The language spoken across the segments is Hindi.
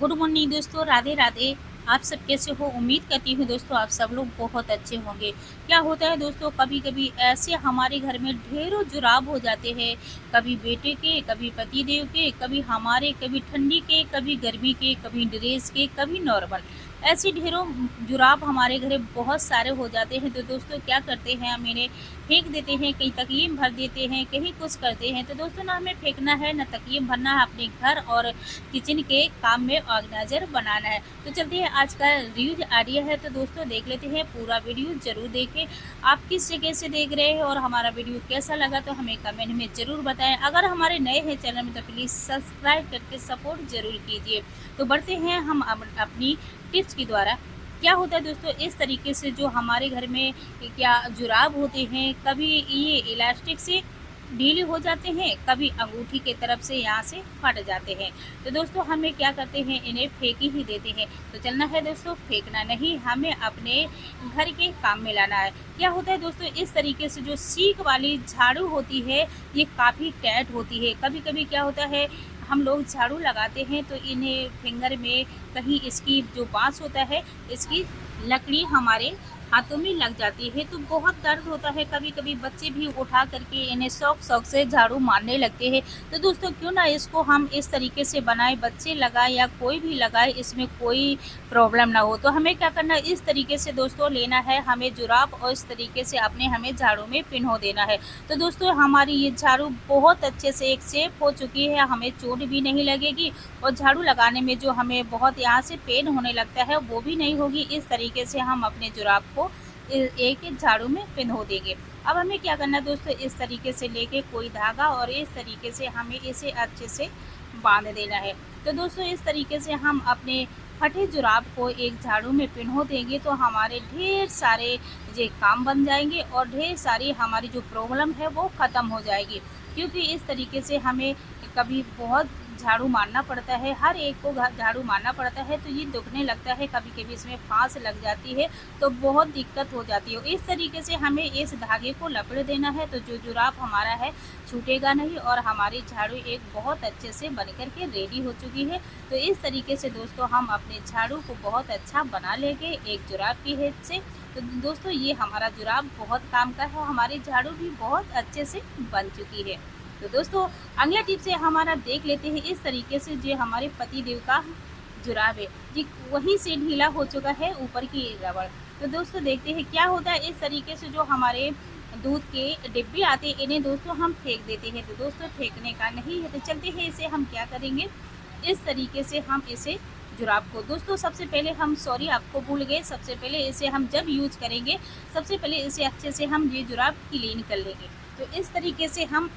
गुड मॉर्निंग दोस्तों, राधे राधे। आप सब कैसे हो? उम्मीद करती हूँ दोस्तों आप सब लोग बहुत अच्छे होंगे। क्या होता है दोस्तों, कभी कभी ऐसे हमारे घर में ढेरों जुराब हो जाते हैं। कभी बेटे के, कभी पति देव के, कभी हमारे, कभी ठंडी के, कभी गर्मी के, कभी ड्रेस के, कभी नॉर्मल। ऐसे ढेरों जुराब हमारे घर में बहुत सारे हो जाते हैं। तो दोस्तों क्या करते हैं, हम इन्हें फेंक देते हैं, कहीं तकिए में भर देते हैं, कहीं कुछ करते हैं। तो दोस्तों ना हमें फेंकना है, ना तकिए में भरना है, अपने घर और किचन के काम में ऑर्गेनाइजर बनाना है। तो चलते हैं, आज का रीयूज आइडिया है। तो दोस्तों देख लेते हैं, पूरा वीडियो जरूर देखें। आप किस जगह से देख रहे हैं और हमारा वीडियो कैसा लगा तो हमें कमेंट में ज़रूर बताएं। अगर हमारे नए हैं चैनल में तो प्लीज़ सब्सक्राइब करके सपोर्ट जरूर कीजिए। तो बढ़ते हैं हम अपनी टिप्स के द्वारा। क्या होता है दोस्तों, इस तरीके से जो हमारे घर में क्या जुराब होते हैं, कभी ये इलास्टिक से ढीले हो जाते हैं, कभी अंगूठी के तरफ से यहाँ से फट जाते हैं। तो दोस्तों हमें क्या करते हैं, इन्हें फेंक ही देते हैं। तो चलना है दोस्तों, फेंकना नहीं, हमें अपने घर के काम में लाना है। क्या होता है दोस्तों, इस तरीके से जो सीक वाली झाड़ू होती है ये काफ़ी टाइट होती है। कभी कभी क्या होता है, हम लोग झाड़ू लगाते हैं तो इन्हें फिंगर में कहीं इसकी जो बाँस होता है इसकी लकड़ी हमारे हाथों में लग जाती है, तो बहुत दर्द होता है। कभी कभी बच्चे भी उठा करके इन्हें शौक शौक से झाड़ू मारने लगते हैं। तो दोस्तों क्यों ना इसको हम इस तरीके से बनाए, बच्चे लगाए या कोई भी लगाए, इसमें कोई प्रॉब्लम ना हो। तो हमें क्या करना है, इस तरीके से दोस्तों लेना है हमें जुराब और इस तरीके से अपने हमें झाड़ू में पिन्हो देना है। तो दोस्तों हमारी ये झाड़ू बहुत अच्छे से एक शेप हो चुकी है, हमें चोट भी नहीं लगेगी और झाड़ू लगाने में जो हमें बहुत यहाँ से पेन होने लगता है वो भी नहीं होगी। इस तरीके से हम अपने जुराब को एक एक झाड़ू में पिन्हो देंगे। अब हमें क्या करना है दोस्तों, इस तरीके से लेके कोई धागा और इस तरीके से हमें इसे अच्छे से बांध देना है। तो दोस्तों इस तरीके से हम अपने फटे जुराब को एक झाड़ू में पिन्हो देंगे तो हमारे ढेर सारे ये काम बन जाएंगे और ढेर सारी हमारी जो प्रॉब्लम है वो ख़त्म हो जाएगी। क्योंकि इस तरीके से हमें कभी बहुत झाड़ू मारना पड़ता है, हर एक को झाड़ू मारना पड़ता है, तो ये दुखने लगता है, कभी कभी इसमें फांस लग जाती है तो बहुत दिक्कत हो जाती है। इस तरीके से हमें इस धागे को लपेट देना है तो जो जुराब हमारा है छूटेगा नहीं और हमारी झाड़ू एक बहुत अच्छे से बन कर के रेडी हो चुकी है। तो इस तरीके से दोस्तों हम अपने झाड़ू को बहुत अच्छा बना लेंगे एक जुराब की हेल्प से। तो दोस्तों ये हमारा जुराब बहुत काम का है, हमारी झाड़ू भी बहुत अच्छे से बन चुकी है। तो दोस्तों अगला टिप से हमारा देख लेते हैं, इस तरीके से जो हमारे पति देव का जुराब है जी वहीं से ढीला हो चुका है ऊपर की रबड़। तो दोस्तों देखते हैं क्या होता है, इस तरीके से जो हमारे दूध के डिब्बे आते हैं इन्हें दोस्तों हम फेंक देते हैं। तो दोस्तों फेंकने का नहीं है, तो चलते हैं इसे हम क्या करेंगे, इस तरीके से हम इसे जुराब को दोस्तों सबसे पहले हम सॉरी आपको भूल गए, सबसे पहले इसे हम जब यूज करेंगे सबसे पहले इसे अच्छे से हम ये जुराब क्लीन कर लेंगे। तो इस तरीके से हम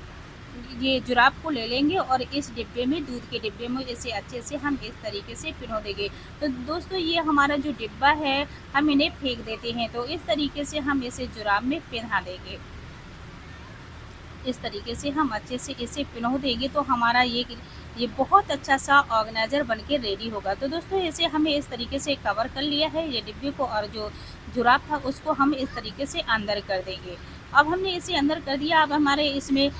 ये जुराब को ले लेंगे और इस डिब्बे में, दूध के डिब्बे में इसे अच्छे से हम इस तरीके से पिन्हो देंगे। तो दोस्तों ये हमारा जो डिब्बा है हम इन्हें फेंक देते हैं, तो इस तरीके से हम इसे जुराब में पिन्हा देंगे। इस तरीके से हम अच्छे से इसे पिन्हो देंगे तो हमारा ये बहुत अच्छा सा ऑर्गेनाइजर बनके रेडी होगा। तो दोस्तों इसे हमें इस तरीके से कवर कर लिया है ये डिब्बे को, और जो जुराब था उसको हम इस तरीके से अंदर कर देंगे। अब हमने इसे अंदर कर दिया, अब हमारे इसमें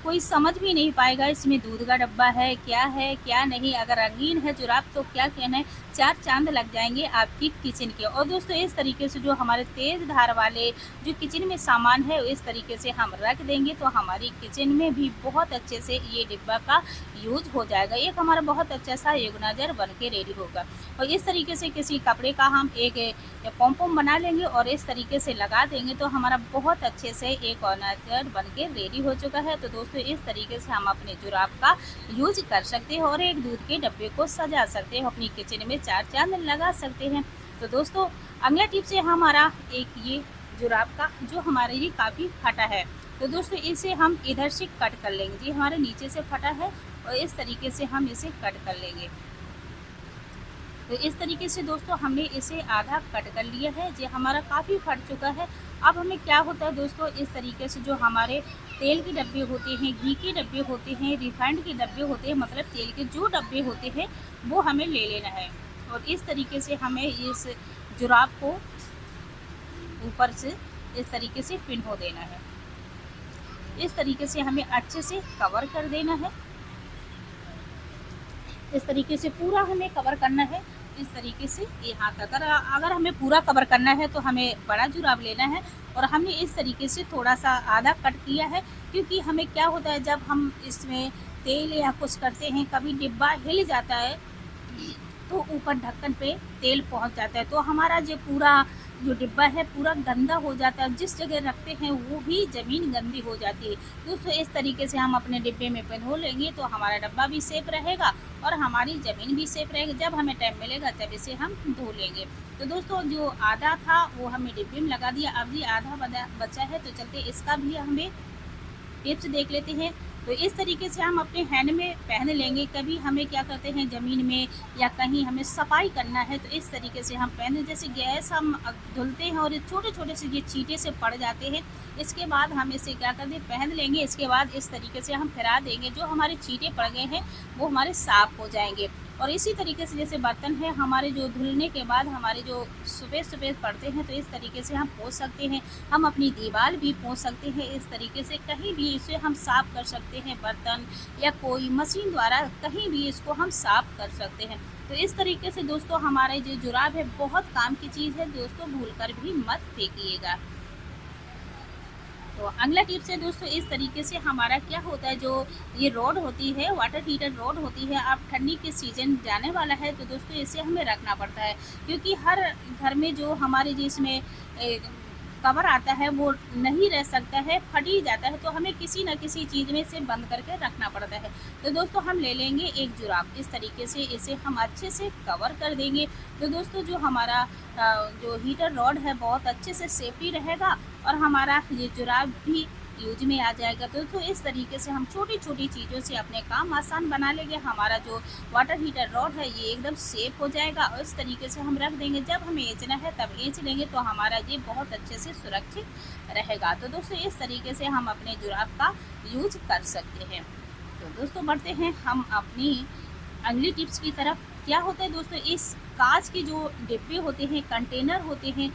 कोई समझ भी नहीं पाएगा इसमें दूध का डब्बा है क्या नहीं। अगर रंगीन है जुराब तो क्या कहना है, चार चांद लग जाएंगे आपकी किचन के। और दोस्तों इस तरीके से जो हमारे तेज धार वाले जो किचन में सामान है इस तरीके से हम रख देंगे तो हमारी किचन में भी बहुत अच्छे से ये डिब्बा का यूज हो जाएगा। एक हमारा बहुत अच्छा सा ऑर्गेनाइजर बन के रेडी होगा। और इस तरीके से किसी कपड़े का हम एक पॉम बना लेंगे और इस तरीके से लगा देंगे तो हमारा बहुत अच्छे से एक ऑर्गेनाइजर बन के रेडी हो चुका है। तो दोस्तों इस तरीके से हम अपने जुराब का यूज कर सकते हैं और एक दूध के डब्बे को सजा सकते हैं, अपनी किचन में चार चांद लगा सकते हैं। तो दोस्तों अगला टिप से हमारा एक ये जुराब का जो हमारे ये काफ़ी फटा है, तो दोस्तों इसे हम इधर से कट कर लेंगे। जी हमारे नीचे से फटा है और इस तरीके से हम इसे कट कर लेंगे। तो इस तरीके से दोस्तों हमने इसे आधा कट कर लिया है, ये हमारा काफ़ी फट चुका है। अब हमें क्या होता है दोस्तों, इस तरीके से जो हमारे तेल के डब्बे होते हैं, घी के डब्बे होते हैं, रिफाइंड के डब्बे होते हैं, मतलब तेल के जो डब्बे होते हैं वो हमें ले लेना है और इस तरीके से हमें इस जुराब को ऊपर से इस तरीके से पिन्हो देना है। इस तरीके से हमें अच्छे से कवर कर देना है। इस तरीके से पूरा हमें कवर करना है, इस तरीके से यहाँ तक। अगर हमें पूरा कवर करना है तो हमें बड़ा जुराब लेना है, और हमने इस तरीके से थोड़ा सा आधा कट किया है, क्योंकि हमें क्या होता है जब हम इसमें तेल या कुछ करते हैं, कभी डिब्बा हिल जाता है तो ऊपर ढक्कन पे तेल पहुंच जाता है, तो हमारा जो पूरा जो डिब्बा है पूरा गंदा हो जाता है, जिस जगह रखते हैं वो भी ज़मीन गंदी हो जाती है। दोस्तों इस तरीके से हम अपने डिब्बे में धो लेंगे तो हमारा डब्बा भी सेफ रहेगा और हमारी ज़मीन भी सेफ रहेगी। जब हमें टाइम मिलेगा तब इसे हम धो लेंगे। तो दोस्तों जो आधा था वो हमें डिब्बे में लगा दिया, अब ये आधा बचा है, तो चलते इसका भी हमें टिप्स देख लेते हैं। तो इस तरीके से हम अपने हैंड में पहन लेंगे। कभी हमें क्या करते हैं ज़मीन में या कहीं हमें सफाई करना है तो इस तरीके से हम पहने, जैसे गैस हम धुलते हैं और छोटे छोटे से ये चीटे से पड़ जाते हैं, इसके बाद हम इसे क्या करते हैं पहन लेंगे। इसके बाद इस तरीके से हम फिरा देंगे, जो हमारे चीटे पड़ गए हैं वो हमारे साफ़ हो जाएंगे। और इसी तरीके से जैसे बर्तन है हमारे जो धुलने के बाद हमारे जो सफ़ेद सफ़ेद पड़ते हैं, तो इस तरीके से हम पोंछ सकते हैं। हम अपनी दीवार भी पोंछ सकते हैं, इस तरीके से कहीं भी इसे हम साफ़ कर सकते हैं। बर्तन या कोई मशीन द्वारा कहीं भी इसको हम साफ़ कर सकते हैं। तो इस तरीके से दोस्तों हमारे जो जुराब है बहुत काम की चीज़ है दोस्तों, भूलकर भी मत फेंकिएगा। तो अगला टिप्स है दोस्तों, इस तरीके से हमारा क्या होता है, जो ये रॉड होती है वाटर हीटर रॉड होती है, अब ठंडी के सीज़न जाने वाला है तो दोस्तों इसे हमें रखना पड़ता है, क्योंकि हर घर में जो हमारे जिसमें कवर आता है वो नहीं रह सकता है, फट ही जाता है, तो हमें किसी न किसी चीज़ में इसे बंद करके रखना पड़ता है। तो दोस्तों हम ले लेंगे एक जुराब, इस तरीके से इसे हम अच्छे से कवर कर देंगे। तो दोस्तों जो हमारा जो हीटर रॉड है बहुत अच्छे से सेफ्टी रहेगा और हमारा ये जुराब भी यूज में आ जाएगा। तो दोस्तों इस तरीके से हम छोटी छोटी चीज़ों से अपने काम आसान बना लेंगे। हमारा जो वाटर हीटर रॉड है ये एकदम सेफ हो जाएगा और इस तरीके से हम रख देंगे, जब हमें ऐंचना है तब ऐंच लेंगे तो हमारा ये बहुत अच्छे से सुरक्षित रहेगा। तो दोस्तों इस तरीके से हम अपने जुराब का यूज कर सकते हैं। तो दोस्तों बढ़ते हैं हम अपनी अगली टिप्स की तरफ। क्या होता है दोस्तों, इस कांच के जो डिब्बे होते हैं, कंटेनर होते हैं,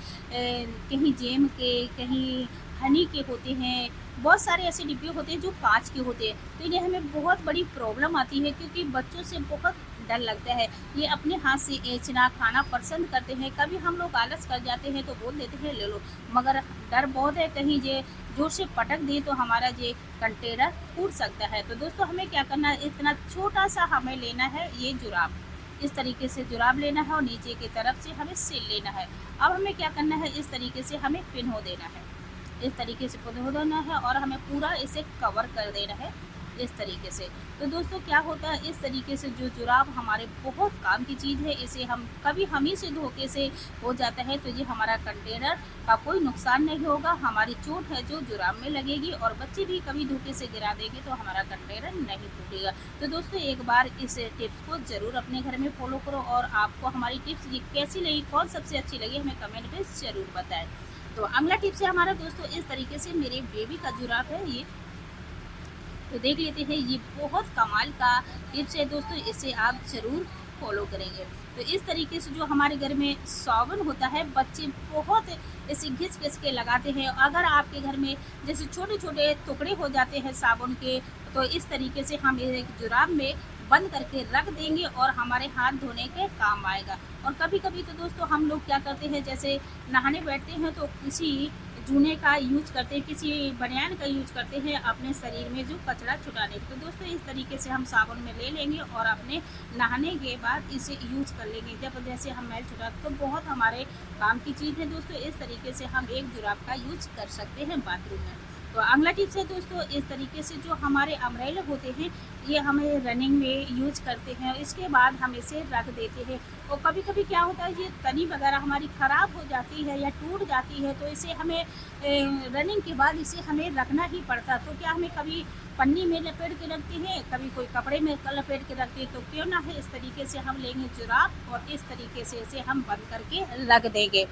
कहीं जेम के कहीं हनी के होते हैं, बहुत सारे ऐसे डिब्बे होते हैं जो कांच के होते हैं। तो ये हमें बहुत बड़ी प्रॉब्लम आती है, क्योंकि बच्चों से बहुत डर लगता है, ये अपने हाथ से ऐंचना खाना पसंद करते हैं। कभी हम लोग आलस कर जाते हैं तो बोल देते हैं ले लो, मगर डर बहुत है कहीं ये जोर से पटक दे तो हमारा ये कंटेनर टूट सकता है। तो दोस्तों हमें क्या करना है, इतना छोटा सा हमें लेना है ये जुराब, इस तरीके से जुराब लेना है और नीचे की तरफ से हमें सिल लेना है। अब हमें क्या करना है, इस तरीके से हमें पिन हो देना है, इस तरीके से पिन हो देना है और हमें पूरा इसे कवर कर देना है इस तरीके से। तो दोस्तों क्या होता है, इस तरीके से जो जुराब हमारे बहुत काम की चीज़ है, इसे हम कभी हम ही से धोखे से हो जाता है तो ये हमारा कंटेनर का कोई नुकसान नहीं होगा, हमारी चोट है जो जुराब में लगेगी और बच्चे भी कभी धोखे से गिरा देंगे तो हमारा कंटेनर नहीं टूटेगा। तो दोस्तों एक बार इस टिप्स को ज़रूर अपने घर में फॉलो करो और आपको हमारी टिप्स ये कैसी लगी, कौन सबसे अच्छी लगी, हमें कमेंट में ज़रूर बताएं। तो अगला टिप्स है हमारा दोस्तों, इस तरीके से मेरे बेबी का जुराब है ये, तो देख लेते हैं। ये बहुत कमाल का टिप्स है दोस्तों, इसे आप ज़रूर फॉलो करेंगे। तो इस तरीके से जो हमारे घर में साबुन होता है, बच्चे बहुत इसे घिस घिस के लगाते हैं। अगर आपके घर में जैसे छोटे छोटे टुकड़े हो जाते हैं साबुन के, तो इस तरीके से हम एक जुराब में बंद करके रख देंगे और हमारे हाथ धोने के काम आएगा। और कभी कभी तो दोस्तों हम लोग क्या करते हैं, जैसे नहाने बैठते हैं तो किसी जूने का यूज करते हैं, किसी बनियान का यूज करते हैं अपने शरीर में जो कचरा छुटाने। तो दोस्तों इस तरीके से हम साबुन में ले लेंगे और अपने नहाने के बाद इसे यूज कर लेंगे। जब जैसे हम मैल छुटाते तो बहुत हमारे काम की चीज़ है दोस्तों, इस तरीके से हम एक जुराब का यूज कर सकते हैं बाथरूम में। तो अगला टिप्स है दोस्तों, इस तरीके से जो हमारे अम्ब्रेला होते हैं ये हमें रनिंग में यूज करते हैं, इसके बाद हम इसे रख देते हैं। और कभी कभी क्या होता है, ये तनी वगैरह हमारी ख़राब हो जाती है या टूट जाती है, तो इसे हमें रनिंग के बाद इसे हमें रखना ही पड़ता। तो क्या हमें कभी पन्नी में लपेट के रखते हैं, कभी कोई कपड़े में लपेट के रखते हैं, तो क्यों ना है इस तरीके से हम लेंगे जुराब और इस तरीके से इसे हम बंद करके रख देंगे।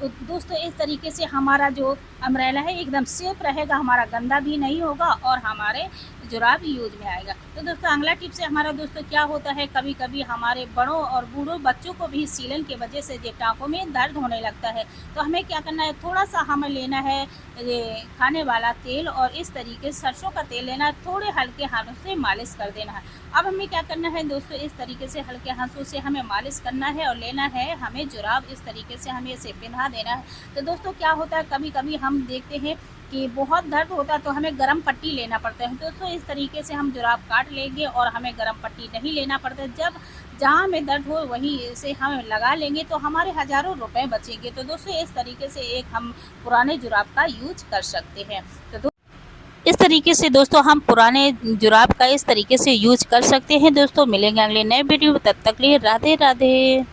तो दोस्तों इस तरीके से हमारा जो अम्ब्रेला है एकदम सेफ रहेगा, हमारा गंदा भी नहीं होगा और हमारे जुराब यूज में आएगा। तो दोस्तों अगला टिप्स है हमारा दोस्तों क्या होता है, कभी कभी हमारे बड़ों और बूढ़ों बच्चों को भी सीलन की वजह से ये टाँकों में दर्द होने लगता है। तो हमें क्या करना है, थोड़ा सा हमें लेना है ये खाने वाला तेल और इस तरीके से सरसों का तेल लेना है, थोड़े हल्के हाथों से मालिश कर देना है। अब हमें क्या करना है दोस्तों, इस तरीके से हल्के हाथों से हमें मालिश करना है और लेना है हमें जुराब, इस तरीके से हमें इसे पहना देना है। तो दोस्तों क्या होता है, कभी कभी हम देखते हैं कि बहुत दर्द होता है तो हमें गर्म पट्टी लेना पड़ता है। दोस्तों इस तरीके से हम जुराब काट लेंगे और हमें गर्म पट्टी नहीं लेना पड़ता है। जब जहाँ हमें दर्द हो वहीं से हम लगा लेंगे तो हमारे हज़ारों रुपए बचेंगे। तो दोस्तों इस तरीके से एक हम पुराने जुराब का यूज कर सकते हैं। तो इस तरीके से दोस्तों हम पुराने जुराब का इस तरीके से यूज कर सकते हैं। दोस्तों मिलेंगे अगले नए वीडियो, तब तक के लिए राधे राधे।